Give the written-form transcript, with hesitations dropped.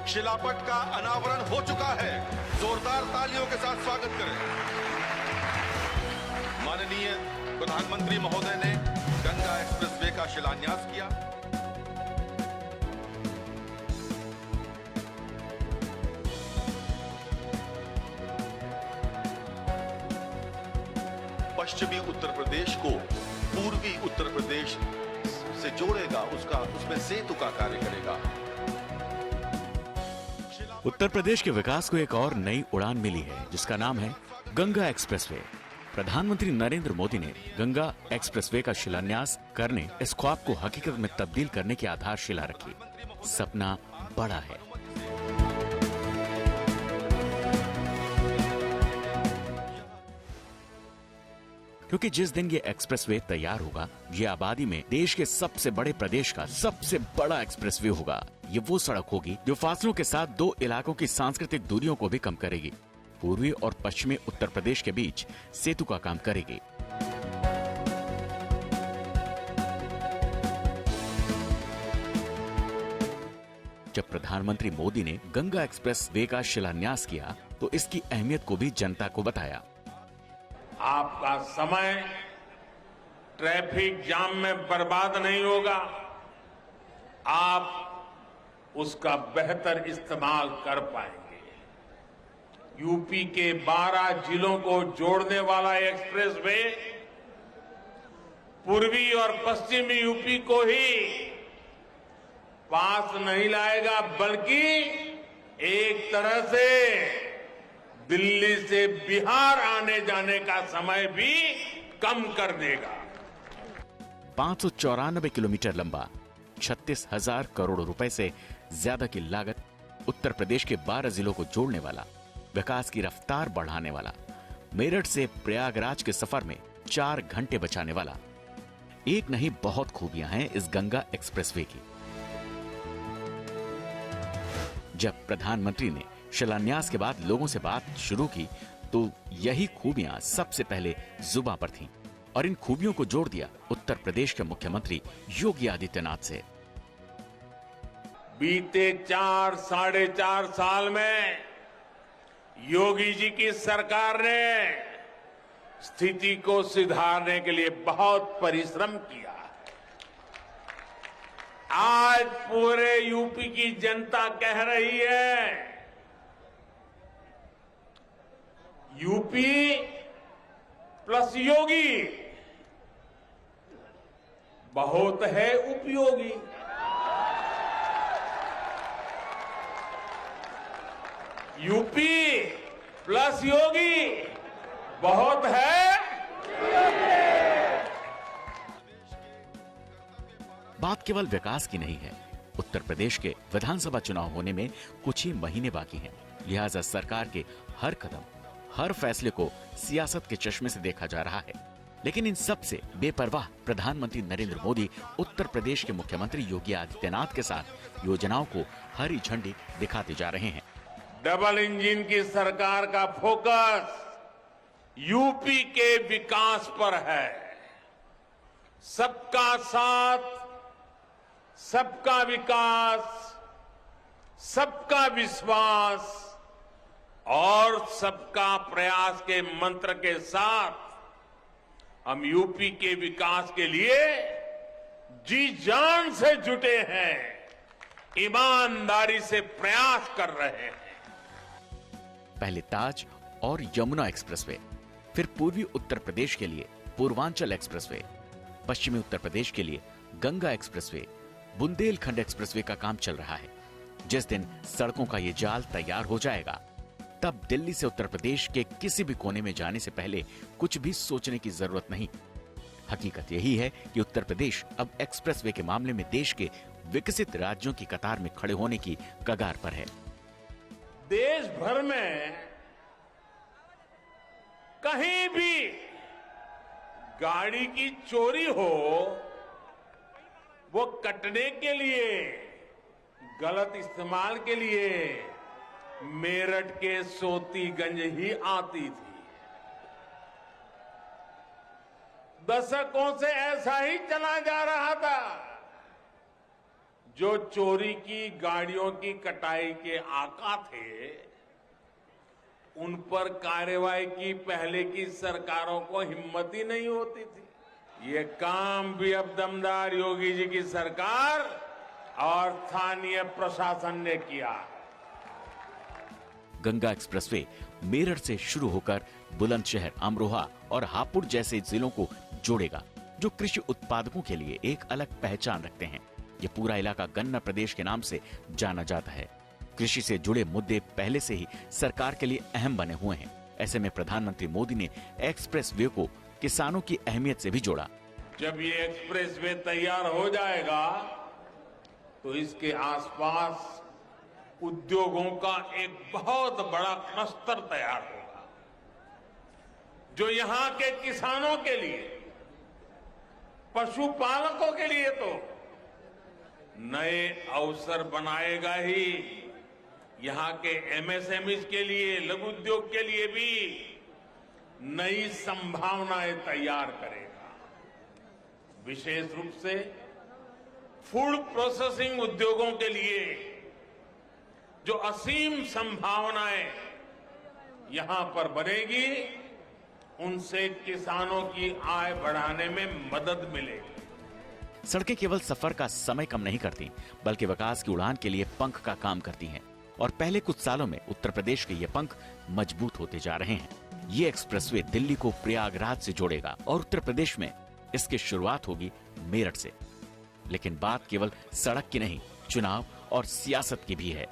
शिलापट का अनावरण हो चुका है। जोरदार तालियों के साथ स्वागत करें। माननीय प्रधानमंत्री महोदय ने गंगा एक्सप्रेसवे का शिलान्यास किया। पश्चिमी उत्तर प्रदेश को पूर्वी उत्तर प्रदेश से जोड़ेगा, उसमें सेतु का कार्य करेगा। उत्तर प्रदेश के विकास को एक और नई उड़ान मिली है, जिसका नाम है गंगा एक्सप्रेसवे। प्रधानमंत्री नरेंद्र मोदी ने गंगा एक्सप्रेसवे का शिलान्यास करने इस ख्वाब को हकीकत में तब्दील करने की आधारशिला रखी। सपना बड़ा है। क्योंकि जिस दिन ये एक्सप्रेसवे तैयार होगा, ये आबादी में देश के सबसे बड़े प्रदेश का सबसे बड़ा एक्सप्रेसवे होगा। ये वो सड़क होगी जो फासलों के साथ दो इलाकों की सांस्कृतिक दूरियों को भी कम करेगी। पूर्वी और पश्चिमी उत्तर प्रदेश के बीच सेतु का काम करेगी। जब प्रधानमंट्री मोदी ने गंगा एक्सप्रेसवे का शिलान्यास किया, तो इसकी अहमियत को भी जनता को बताया। आपका समय ट्रैफिक जाम में बर्बाद नहीं होगा। आप उसका बेहतर इस्तेमाल कर पाएंगे। यूपी के 12 जिलों को जोड़ने वाला एक्सप्रेसवे पूर्वी और पश्चिमी यूपी को ही पास नहीं लाएगा, बल्कि एक तरह से दिल्ली से बिहार आने जाने का समय भी कम कर देगा। 594 किलोमीटर लंबा, 36,000 करोड़ रुपए से ज्यादा की लागत, उत्तर प्रदेश के 12 जिलों को जोड़ने वाला, विकास की रफ्तार बढ़ाने वाला, मेरठ से प्रयागराज के सफर में 4 घंटे बचाने वाला। एक नहीं, बहुत खूबियां हैं इस गंगा एक्सप्रेसवे की। जब प्रधानमंत्री ने शिलान्यास के बाद लोगों से बात शुरू की, तो यही खूबियां सबसे पहले जुबां पर थीं, और इन खूबियों को जोड़ दिया उत्तर प्रदेश के मुख्यमंत्री योगी आदित्यनाथ से। बीते 4-4.5 साल में योगी जी की सरकार ने स्थिति को सुधारने के लिए बहुत परिश्रम किया। आज पूरे यूपी की जनता कह रही है, यूपी प्लस योगी बहुत है उपयोगी। यूपी प्लस योगी बहुत है। बात केवल विकास की नहीं है। उत्तर प्रदेश के विधानसभा चुनाव होने में कुछ ही महीने बाकी हैं। लिहाजा सरकार के हर कदम, हर फैसले को सियासत के चश्मे से देखा जा रहा है। लेकिन इन सब से बेपरवाह प्रधानमंत्री नरेंद्र मोदी उत्तर प्रदेश के मुख्यमंत्री योगी आदित्यनाथ के साथ योजनाओं को हरी झंडी दिखाते जा रहे हैं। डबल इंजन की सरकार का फोकस यूपी के विकास पर है। सबका साथ, सबका विकास, सबका विश्वास और सबका प्रयास के मंत्र के साथ हम यूपी के विकास के लिए जी जान से जुटे हैं, ईमानदारी से प्रयास कर रहे हैं। पहले ताज और यमुना एक्सप्रेसवे, फिर पूर्वी उत्तर प्रदेश के लिए पूर्वांचल एक्सप्रेसवे, पश्चिमी उत्तर प्रदेश के लिए गंगा एक्सप्रेसवे, बुंदेलखंड एक्सप्रेसवे का काम चल रहा है। जिस दिन सड़कों का ये जाल तैयार हो जाएगा, तब दिल्ली से उत्तर प्रदेश के किसी भी कोने में जाने से पहले कुछ भी सोचने की जरूरत नहीं। हकीकत यही है कि उत्तर प्रदेश अब एक्सप्रेसवे के मामले में देश के विकसित राज्यों की कतार में खड़े होने की कगार पर है। देश भर में कहीं भी गाड़ी की चोरी हो, वो कटने के लिए, गलत इस्तेमाल के लिए मेरठ के सोतीगंज ही आती थी। दशकों से ऐसा ही चला जा रहा था। जो चोरी की गाड़ियों की कटाई के आका थे, उन पर कार्रवाई की पहले की सरकारों को हिम्मत ही नहीं होती थी। ये काम भी अब दमदार योगी जी की सरकार और स्थानीय प्रशासन ने किया। गंगा एक्सप्रेसवे मेरठ से शुरू होकर बुलंदशहर, अमरोहा और हापुड़ जैसे जिलों को जोड़ेगा, जो कृषि उत्पादकों के लिए एक अलग पहचान रखते हैं। ये पूरा इलाका गन्ना प्रदेश के नाम से जाना जाता है। कृषि से जुड़े मुद्दे पहले से ही सरकार के लिए अहम बने हुए हैं। ऐसे में प्रधानमंत्री मोदी ने एक्सप्रेसवे को किसानों की अहमियत से भी जोड़ा। जब ये एक्सप्रेसवे तैयार हो जाएगा तो इसके आसपास उद्योगों का एक बहुत बड़ा क्लस्टर तैयार होगा, जो यहाँ के किसानों के लिए, पशुपालकों के लिए तो नए अवसर बनाएगा ही, यहाँ के एमएसएमई के लिए, लघु उद्योग के लिए भी नई संभावनाएं तैयार करेगा। विशेष रूप से फूड प्रोसेसिंग उद्योगों के लिए जो असीम संभावनाएं यहां पर बनेगी, उनसे किसानों की आय बढ़ाने में मदद मिलेगी। सड़कें केवल सफर का समय कम नहीं करती, बल्कि विकास की उड़ान के लिए पंख का काम करती हैं। और पहले कुछ सालों में उत्तर प्रदेश के ये पंख मजबूत होते जा रहे हैं। ये एक्सप्रेसवे दिल्ली को प्रयागराज से जोड़ेगा और उत्तर प्रदेश में इसकी शुरुआत होगी मेरठ से। लेकिन बात केवल सड़क की नहीं, चुनाव और सियासत की भी है।